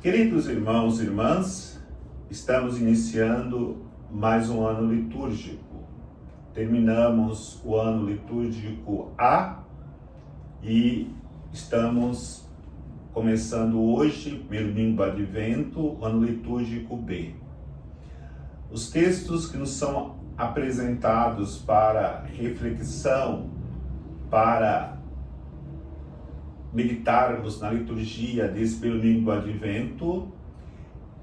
Queridos irmãos e irmãs, estamos iniciando mais um ano litúrgico. Terminamos o ano litúrgico A e estamos começando hoje, primeiro domingo do Advento, o ano litúrgico B. Os textos que nos são apresentados para reflexão, para meditarmos na liturgia desse primeiro domingo do Advento,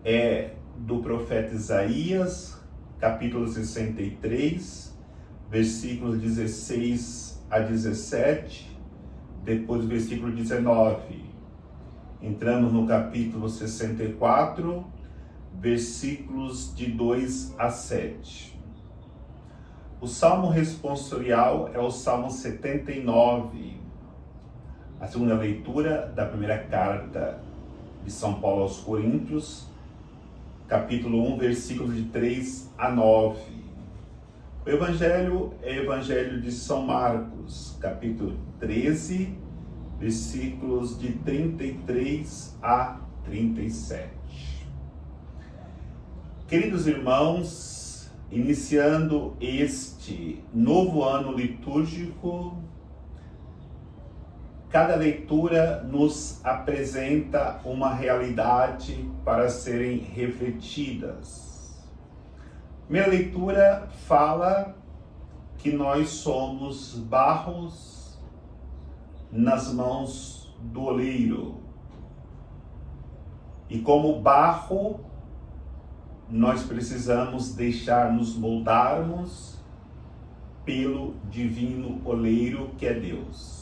é do profeta Isaías, capítulo 63, versículos 16 a 17, depois do versículo 19. Entramos no capítulo 64, versículos de 2 a 7. O salmo responsorial é o salmo 79, a segunda leitura da primeira carta de São Paulo aos Coríntios, capítulo 1, versículos de 3 a 9. O evangelho é o evangelho de São Marcos, capítulo 13, versículos de 33 a 37. Queridos irmãos, iniciando este novo ano litúrgico, cada leitura nos apresenta uma realidade para serem refletidas. Primeira leitura fala que nós somos barros nas mãos do oleiro. E como barro, nós precisamos deixar nos moldarmos pelo divino oleiro que é Deus.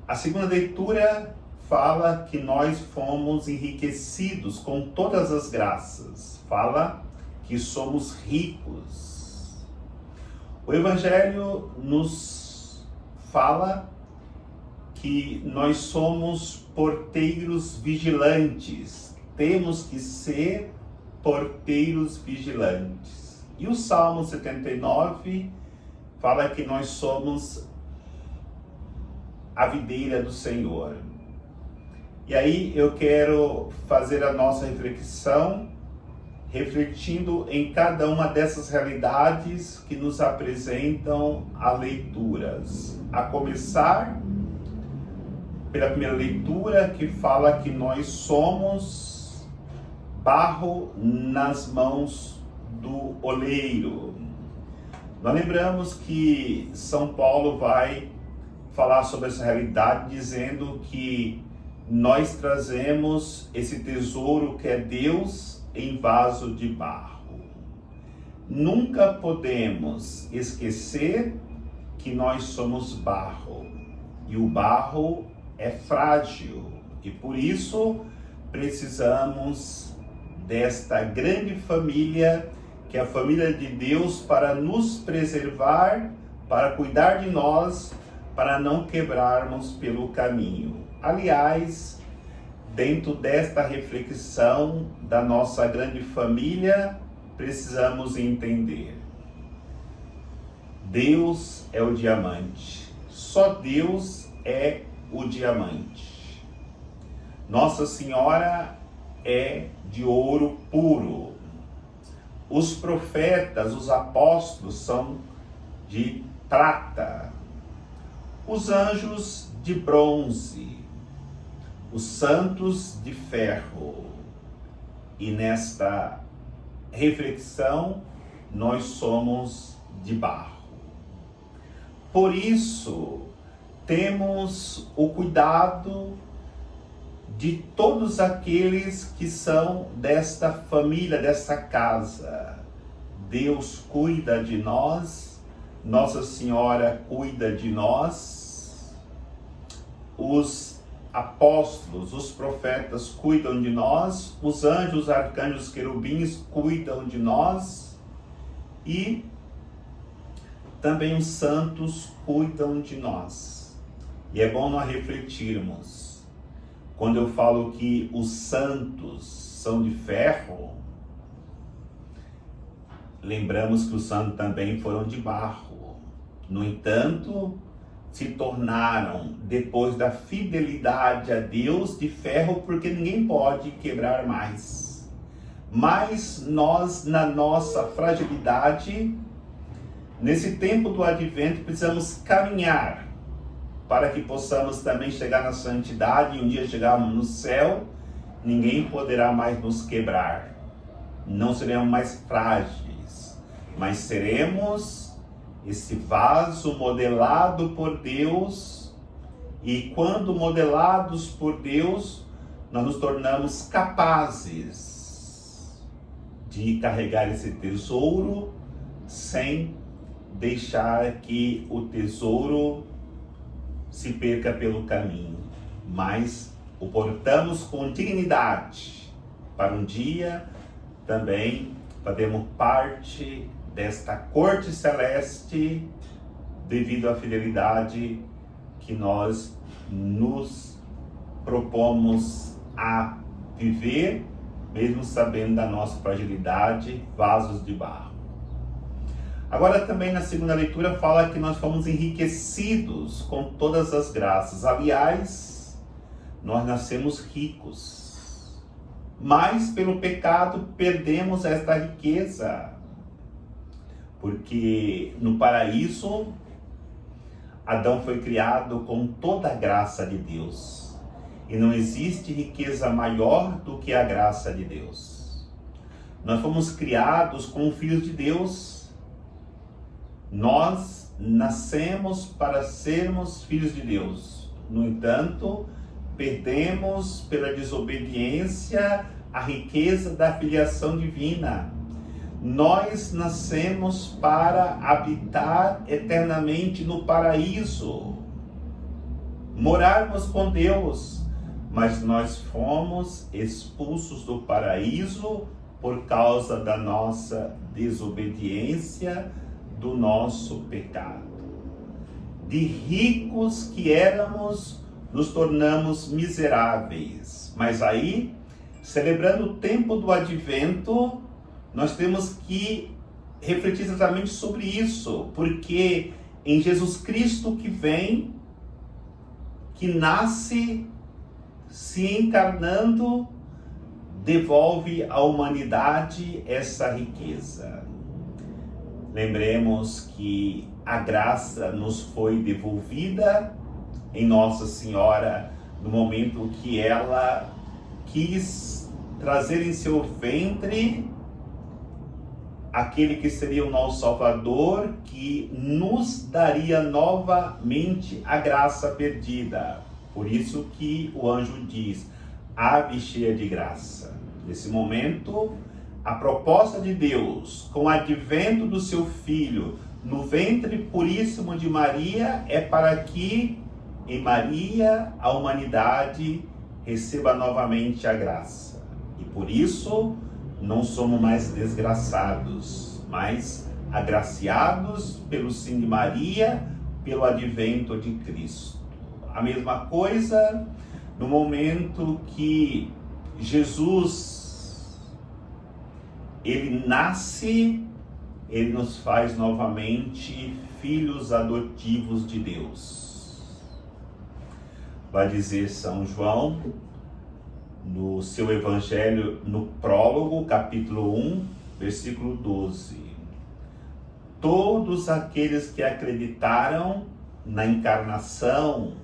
A segunda leitura fala que nós fomos enriquecidos com todas as graças. Fala que somos ricos. O Evangelho nos fala que nós somos porteiros vigilantes. Temos que ser porteiros vigilantes. E o Salmo 79 fala que nós somos a videira do Senhor. E aí eu quero fazer a nossa reflexão, refletindo em cada uma dessas realidades que nos apresentam as leituras. A começar pela primeira leitura, que fala que nós somos barro nas mãos do oleiro. Nós lembramos que São Paulo vai falar sobre essa realidade, dizendo que nós trazemos esse tesouro que é Deus em vaso de barro. Nunca podemos esquecer que nós somos barro, e o barro é frágil, e por isso precisamos desta grande família, que é a família de Deus, para nos preservar, para cuidar de nós, para não quebrarmos pelo caminho. Aliás, dentro desta reflexão da nossa grande família, precisamos entender: Deus é o diamante, só Deus é o diamante. Nossa Senhora é de ouro puro. Os profetas, os apóstolos são de prata. Os anjos de bronze, os santos de ferro. E nesta reflexão, nós somos de barro. Por isso, temos o cuidado de todos aqueles que são desta família, desta casa. Deus cuida de nós, Nossa Senhora cuida de nós, os apóstolos, os profetas cuidam de nós, os anjos, arcanjos, querubins cuidam de nós e também os santos cuidam de nós. E é bom nós refletirmos. Quando eu falo que os santos são de ferro, lembramos que os santos também foram de barro. No entanto, se tornaram, depois da fidelidade a Deus, de ferro, porque ninguém pode quebrar mais. Mas nós, na nossa fragilidade, nesse tempo do advento, precisamos caminhar para que possamos também chegar na santidade e um dia chegarmos no céu, ninguém poderá mais nos quebrar. Não seremos mais frágeis, mas seremos esse vaso modelado por Deus, e quando modelados por Deus, nós nos tornamos capazes de carregar esse tesouro sem deixar que o tesouro se perca pelo caminho, mas o portamos com dignidade para um dia também fazermos parte desta corte celeste devido à fidelidade que nós nos propomos a viver, mesmo sabendo da nossa fragilidade, vasos de barro. Agora também na segunda leitura fala que nós fomos enriquecidos com todas as graças. Aliás, nós nascemos ricos, mas pelo pecado perdemos esta riqueza. Porque no paraíso, Adão foi criado com toda a graça de Deus. E não existe riqueza maior do que a graça de Deus. Nós fomos criados como filhos de Deus. Nós nascemos para sermos filhos de Deus. No entanto, perdemos pela desobediência a riqueza da filiação divina. Nós nascemos para habitar eternamente no paraíso, morarmos com Deus, mas nós fomos expulsos do paraíso por causa da nossa desobediência, do nosso pecado. De ricos que éramos, nos tornamos miseráveis. Mas aí, celebrando o tempo do advento, nós temos que refletir exatamente sobre isso, porque em Jesus Cristo que vem, que nasce, se encarnando, devolve à humanidade essa riqueza. Lembremos que a graça nos foi devolvida em Nossa Senhora no momento que ela quis trazer em seu ventre aquele que seria o nosso Salvador, que nos daria novamente a graça perdida. Por isso que o anjo diz, ave cheia de graça. Nesse momento, a proposta de Deus, com o advento do seu Filho no ventre puríssimo de Maria, é para que em Maria a humanidade receba novamente a graça. E por isso não somos mais desgraçados, mas agraciados pelo sim de Maria, pelo advento de Cristo. A mesma coisa no momento que Jesus ele nasce, ele nos faz novamente filhos adotivos de Deus. Vai dizer São João, no seu Evangelho, no prólogo, capítulo 1, versículo 12. Todos aqueles que acreditaram na encarnação,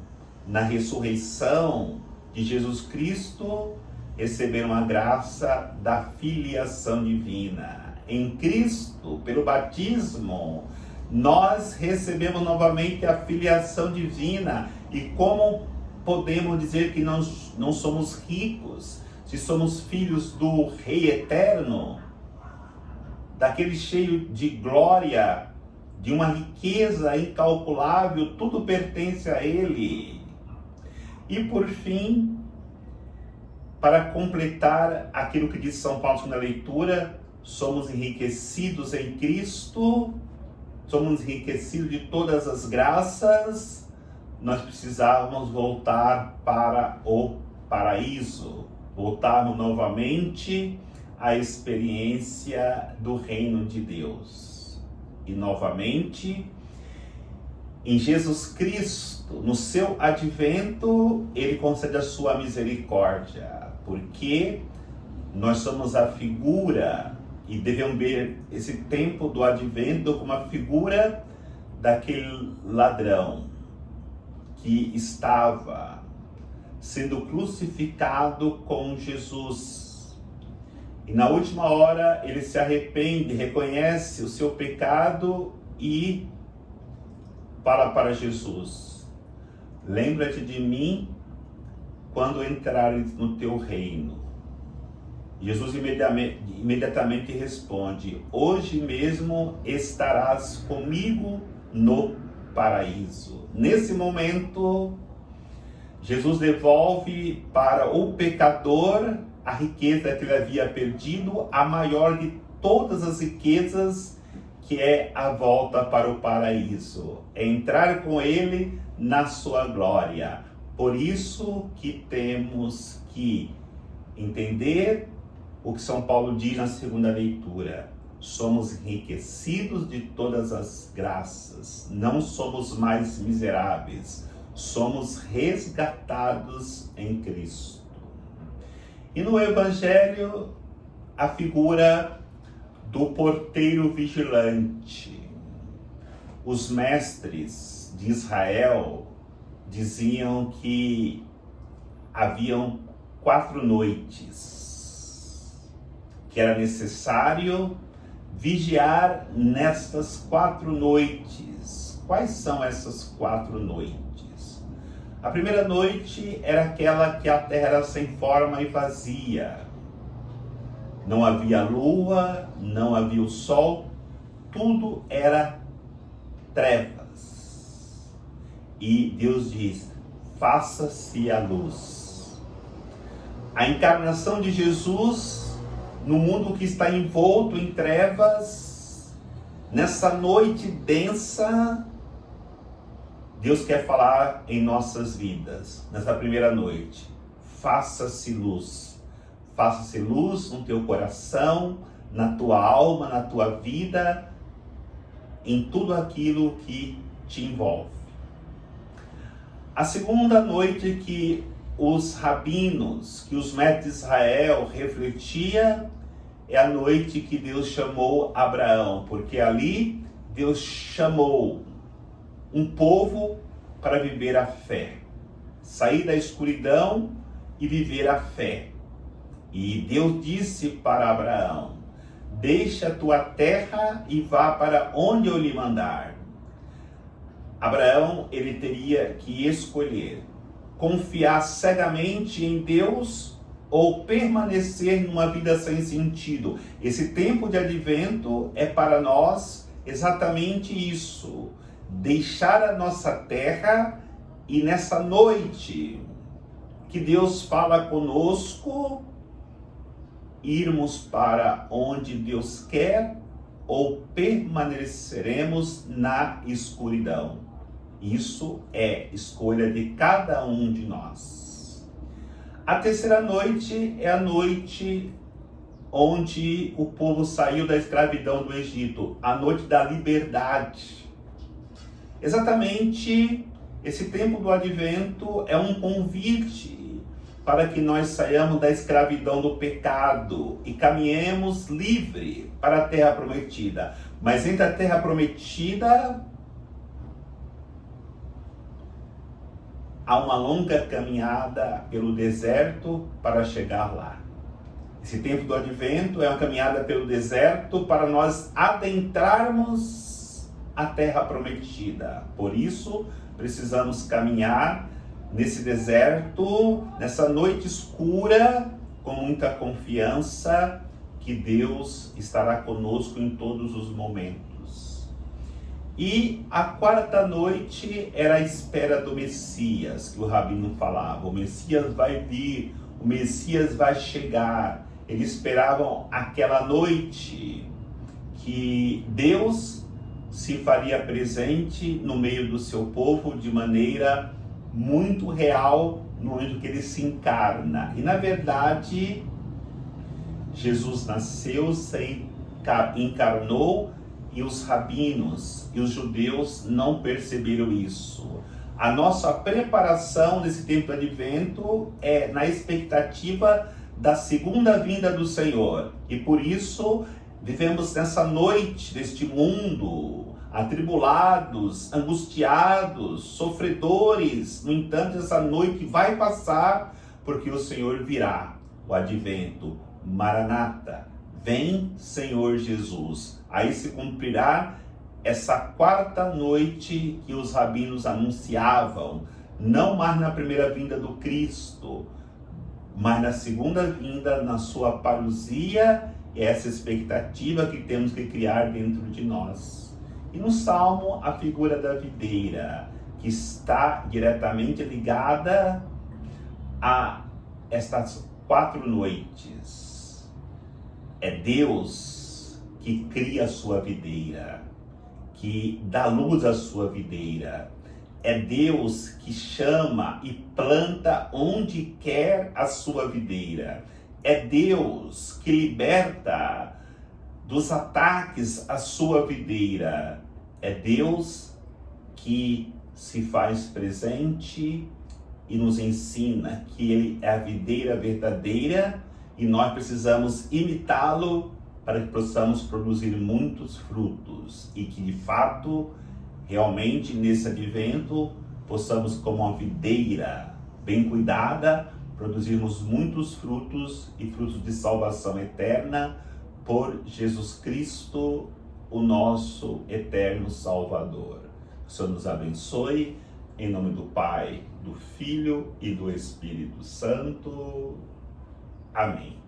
na ressurreição de Jesus Cristo, receberam a graça da filiação divina. Em Cristo, pelo batismo, nós recebemos novamente a filiação divina. E como podemos dizer que nós não somos ricos, se somos filhos do Rei Eterno, daquele cheio de glória, de uma riqueza incalculável, tudo pertence a Ele. E por fim, para completar aquilo que diz São Paulo na leitura, somos enriquecidos em Cristo, somos enriquecidos de todas as graças, nós precisávamos voltar para o paraíso, voltarmos novamente à experiência do reino de Deus. E novamente, em Jesus Cristo, no seu advento, ele concede a sua misericórdia, porque nós somos a figura, e devemos ver esse tempo do advento como a figura daquele ladrão que estava sendo crucificado com Jesus. E na última hora ele se arrepende, reconhece o seu pecado e fala para Jesus: lembra-te de mim quando entrares no teu reino. Jesus imediatamente responde: hoje mesmo estarás comigo no paraíso. Nesse momento, Jesus devolve para o pecador a riqueza que ele havia perdido, a maior de todas as riquezas, que é a volta para o paraíso, é entrar com ele na sua glória. Por isso que temos que entender o que São Paulo diz na segunda leitura: somos enriquecidos de todas as graças, não somos mais miseráveis, somos resgatados em Cristo. E no Evangelho, a figura do porteiro vigilante. Os mestres de Israel diziam que haviam 4 noites, que era necessário vigiar nestas 4 noites. Quais são essas 4 noites? A primeira noite era aquela que a terra era sem forma e vazia. Não havia lua, não havia o sol, tudo era trevas. E Deus diz: faça-se a luz. A encarnação de Jesus no mundo que está envolto em trevas, nessa noite densa, Deus quer falar em nossas vidas. Nessa primeira noite, faça-se luz. Faça-se luz no teu coração, na tua alma, na tua vida, em tudo aquilo que te envolve. A segunda noite que os rabinos, que os mestres de Israel refletia, é a noite que Deus chamou Abraão, porque ali Deus chamou um povo para viver a fé, sair da escuridão e viver a fé. E Deus disse para Abraão: deixa a tua terra e vá para onde eu lhe mandar. Abraão, ele teria que escolher confiar cegamente em Deus ou permanecer numa vida sem sentido. Esse tempo de advento é para nós exatamente isso: deixar a nossa terra e nessa noite que Deus fala conosco, irmos para onde Deus quer ou permaneceremos na escuridão. Isso é escolha de cada um de nós. A terceira noite é a noite onde o povo saiu da escravidão do Egito, a noite da liberdade. Exatamente esse tempo do advento é um convite para que nós saiamos da escravidão do pecado e caminhemos livre para a terra prometida. Mas entre a terra prometida há uma longa caminhada pelo deserto para chegar lá. Esse tempo do advento é uma caminhada pelo deserto para nós adentrarmos a terra prometida. Por isso, precisamos caminhar nesse deserto, nessa noite escura, com muita confiança que Deus estará conosco em todos os momentos. E a quarta noite era a espera do Messias, que o rabino falava. O Messias vai vir, o Messias vai chegar. Eles esperavam aquela noite que Deus se faria presente no meio do seu povo de maneira muito real, no momento que ele se encarna. E na verdade, Jesus nasceu, se encarnou e os rabinos e os judeus não perceberam isso. A nossa preparação nesse tempo de advento é na expectativa da segunda vinda do Senhor. E por isso vivemos nessa noite deste mundo, atribulados, angustiados, sofredores. No entanto, essa noite vai passar, porque o Senhor virá. O advento, Maranata, vem Senhor Jesus. Aí se cumprirá essa quarta noite que os rabinos anunciavam, não mais na primeira vinda do Cristo, mas na segunda vinda, na sua parousia, essa expectativa que temos que criar dentro de nós. E no Salmo, a figura da videira, que está diretamente ligada a estas 4 noites. É Deus que cria a sua videira, que dá luz à sua videira. É Deus que chama e planta onde quer a sua videira. É Deus que liberta dos ataques à sua videira. É Deus que se faz presente e nos ensina que Ele é a videira verdadeira e nós precisamos imitá-lo para que possamos produzir muitos frutos e que de fato, realmente nesse advento, possamos como uma videira bem cuidada, produzirmos muitos frutos e frutos de salvação eterna por Jesus Cristo, o nosso eterno Salvador. O Senhor nos abençoe, em nome do Pai, do Filho e do Espírito Santo. Amém.